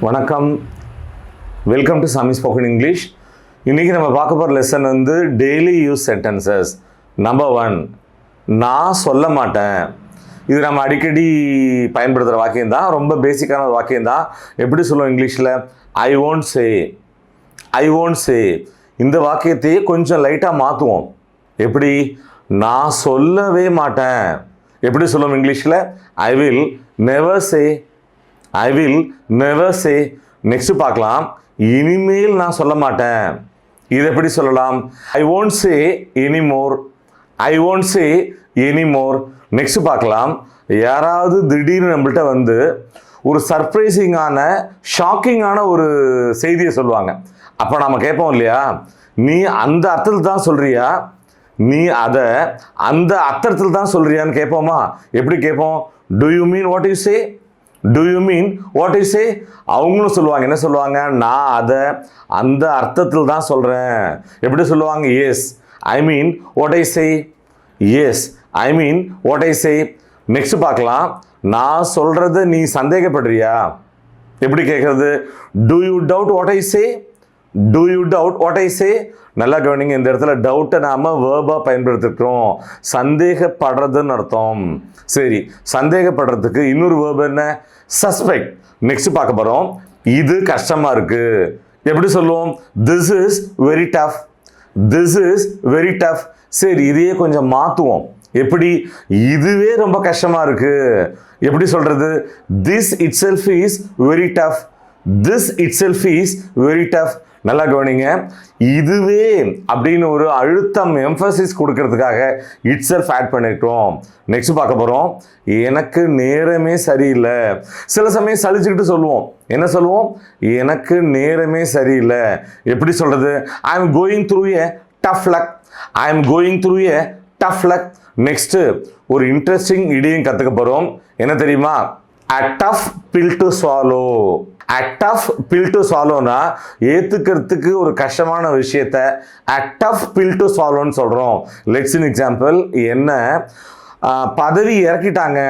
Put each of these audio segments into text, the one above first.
வணக்கம், welcome to சாமி spoken English. இன்றைக்கி நம்ம பார்க்க போகிற லெசன் வந்து டெய்லி யூஸ் சென்டென்சஸ். நம்பர் 1, நான் சொல்ல மாட்டேன். இது நம்ம அடிக்கடி பயன்படுத்துகிற வாக்கியம் தான், ரொம்ப பேசிக்கான ஒரு வாக்கியம் தான். எப்படி சொல்லுவோம் இங்கிலீஷில்? I won't say. I won't say இந்த வாக்கியத்தையே கொஞ்சம் லைட்டாக மாற்றுவோம். எப்படி? நான் சொல்லவே மாட்டேன். எப்படி சொல்லுவோம் இங்கிலீஷில்? I will never say. I will never say. Next பார்க்கலாம். இனிமேல் நான் சொல்ல மாட்டேன். இது எப்படி சொல்லலாம்? I won't say anymore. I won't say anymore. Next பார்க்கலாம். யாராவது திடீர்னு நம்மள்கிட்ட வந்து ஒரு சர்ப்ரைசிங்கான ஷாக்கிங்கான ஒரு செய்தியை சொல்லுவாங்க. அப்போ நம்ம கேட்போம் இல்லையா, நீ அந்த அர்த்தத்தில் தான் சொல்றியா, நீ அதை அந்த அர்த்தத்தில் தான் சொல்றியான்னு கேட்போமா? எப்படி கேட்போம்? To you mean what you say? Do you mean what you say? அவங்களும் சொல்லுவாங்க. என்ன சொல்லுவாங்க? நான் அதை அந்த அர்த்தத்தில் தான் சொல்கிறேன். எப்படி சொல்லுவாங்க? Yes I mean what I say. Yes I mean what I say. Next பார்க்கலாம். நான் சொல்கிறத நீ சந்தேகப்படுறியா? எப்படி கேட்குறது? Do you doubt what I say? Do you doubt what I say? நல்லா கவனிங்க. இந்த இடத்துல டவுட்டை நாம் வேர்பாக பயன்படுத்திருக்கிறோம். சந்தேகப்படுறதுன்னு அர்த்தம். சரி, சந்தேகப்படுறதுக்கு இன்னொரு வேர்ப் என்ன? சஸ்பெக்ட். நெக்ஸ்ட் பார்க்க போகிறோம். இது கஷ்டமாக இருக்குது. எப்படி சொல்லுவோம்? This is very tough. This is very tough. சரி, இதையே கொஞ்சம் மாற்றுவோம். எப்படி? இதுவே ரொம்ப கஷ்டமாக இருக்குது. எப்படி சொல்கிறது? This it self is very tough. This it self is very tough. நல்லா கவனிங்க. இதுவே அப்படின்னு ஒரு அழுத்தம் எம்பசிஸ் கொடுக்கறதுக்காக இட் செல்ஃப் ஆட் பண்ணிருக்கோம். நெக்ஸ்ட் பார்க்க போகிறோம். எனக்கு நேரமே சரியில்லை. சில சமயம் சலிச்சுக்கிட்டு சொல்லுவோம். என்ன சொல்லுவோம்? எனக்கு நேரமே சரியில்லை. எப்படி சொல்கிறது? I am going through a tough luck. I am going through a tough luck. Next ஒரு இன்ட்ரெஸ்டிங் இடியும் கற்றுக்க போகிறோம். என்ன தெரியுமா? a tough pill to swallow. a tough pill to swallowனா ஏத்துக்கிறதுக்கு ஒரு கஷ்டமான விஷயத்தை a tough pill to swallowன்னு சொல்கிறோம். Let's in example. என்ன பதவி இறக்கிட்டாங்க,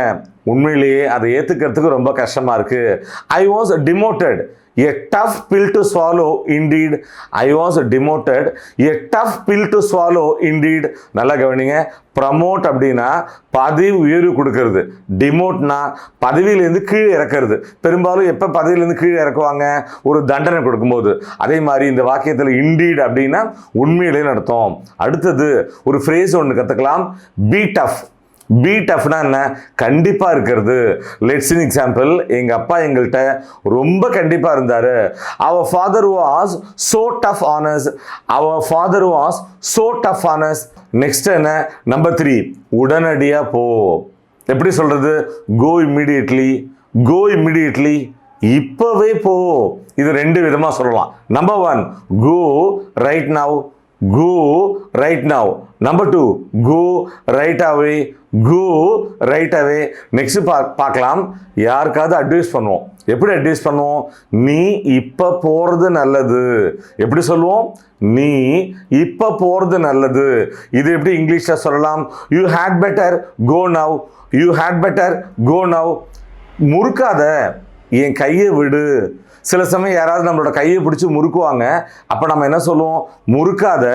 உண்மையிலேயே அதை ஏற்றுக்கிறதுக்கு ரொம்ப கஷ்டமாக இருக்குது. I was demoted. A tough pill to swallow indeed. I was demoted. A tough pill to swallow indeed. நல்லா கவனிங்க. ப்ரமோட் அப்படின்னா பதவி உயர்வு கொடுக்கறது. டிமோட்னா பதவியிலேருந்து கீழே இறக்கிறது. பெரும்பாலும் எப்போ பதவியிலேருந்து கீழே இறக்குவாங்க? ஒரு தண்டனை கொடுக்கும்போது. அதே மாதிரி இந்த வாக்கியத்தில் இண்டீட் அப்படின்னா உண்மையிலே நடத்தும். அடுத்தது ஒரு ஃப்ரேஸ் ஒன்று கற்றுக்கலாம். B tough. பி டஃப்னா என்ன? கண்டிப்பாக இருக்கிறது. Let's in example. எங்கள் அப்பா எங்கள்கிட்ட ரொம்ப கண்டிப்பாக இருந்தார். அவர் father was so tough on us. அவர் father was so tough on us. Next என்ன? நம்பர் 3, உடனடியாக போ. எப்படி சொல்கிறது? Go immediately. Go immediately. இப்போவே போ. இது ரெண்டு விதமாக சொல்லலாம். Number 1, go right now. Go right now. Number 2, go right away. Go right away. Next பார்க்கலாம். யாருக்காவது அட்வைஸ் பண்ணுவோம். எப்படி அட்வைஸ் பண்ணுவோம்? நீ இப்போ போகிறது நல்லது. எப்படி சொல்லுவோம்? நீ இப்போ போகிறது நல்லது. இது எப்படி இங்கிலீஷில் சொல்லலாம்? You had better go now. You had better go now. முறுக்காத, என் கையை விடு. சில சமயம் யாராவது நம்மளோட கையை பிடிச்சி முறுக்குவாங்க. அப்போ நம்ம என்ன சொல்லுவோம்? முறுக்காத,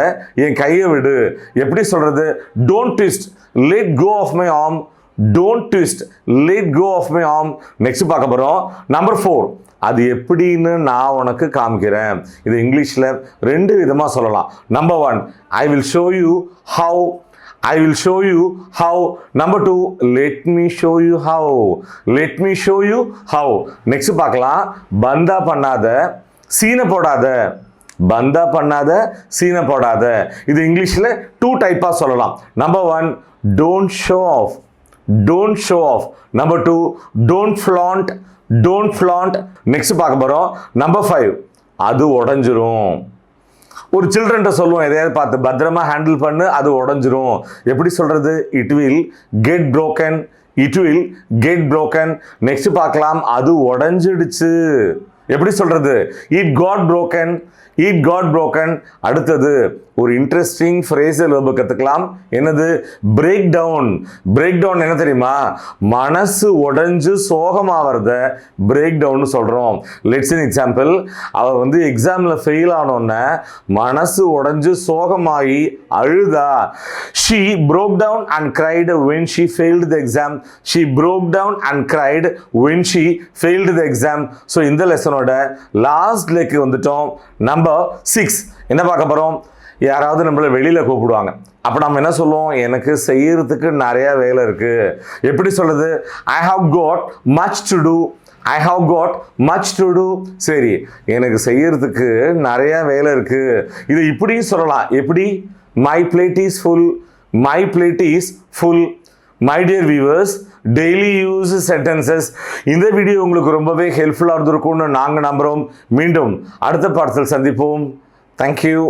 என் கையை விடு. எப்படி சொல்கிறது? Don't twist. Let go of my arm. Don't twist. Let go of my arm. Next பார்க்க போகிறோம். நம்பர் 4, அது எப்படின்னு நான் உனக்கு காமிக்கிறேன். இது இங்கிலீஷில் ரெண்டு விதமாக சொல்லலாம். Number 1, I will show you how. I will show you how. Number 2, let me show you how. Let me show you how. Next பார்க்கலாம். பந்தா பண்ணாத, சீனை போடாத. பந்தா பண்ணாத, சீனை போடாத. இது இங்கிலீஷில் 2 டைப்பாக சொல்லலாம். Number 1, don't show off. Don't show off. Number 2, don't flaunt. Don't flaunt. Next பார்க்க போகிறோம். Number 5, அது உடஞ்சிரும். ஒரு சில்ட்ரன்ட்ட சொல்லுவோம், எதையாவது பார்த்து பத்திரமா ஹேண்டில் பண்ணு, அது உடஞ்சிரும். எப்படி சொல்கிறது? It will get broken. It will get broken. Next பார்க்கலாம். அது உடஞ்சிடுச்சு. எப்படி சொல்கிறது? It got broken. It got broken. அடுத்தது ஒரு இன்ட்ரெஸ்டிங் ஃப்ரேசல் வெர்பை கற்றுக்கலாம். என்னது? Break down. பிரேக் டவுன் என்ன தெரியுமா? மனசு உடைஞ்சு சோகமாகிறத பிரேக் டவுன் சொல்கிறோம். Let's an example. அவள் வந்து எக்ஸாமில் ஃபெயில் ஆனோன்னே மனசு உடைஞ்சு சோகமாகி அழுதா. She broke down and cried when she failed the exam. She broke down and cried when she failed the exam. So இந்த லெசனோட லாஸ்ட் லேக்கு வந்துட்டோம். நம்பர் 6 என்ன பார்க்க போகிறோம்? யாராவது நம்மளை வெளியில் கூப்பிடுவாங்க. அப்போ நம்ம என்ன சொல்லுவோம்? எனக்கு செய்யறதுக்கு நிறையா வேலை இருக்குது. எப்படி சொல்லுது? I have got much to do. I have got much to do. சரி, எனக்கு செய்யறதுக்கு நிறையா வேலை இருக்குது. இது இப்படியும் சொல்லலாம். எப்படி? My plate is full. My plate is full. My dear viewers, daily use sentences. இந்த வீடியோ உங்களுக்கு ரொம்பவே ஹெல்ப்ஃபுல்லாக இருந்திருக்கும்னு நாங்கள் நம்புகிறோம். மீண்டும் அடுத்த பாடத்தில் சந்திப்போம். Thank you.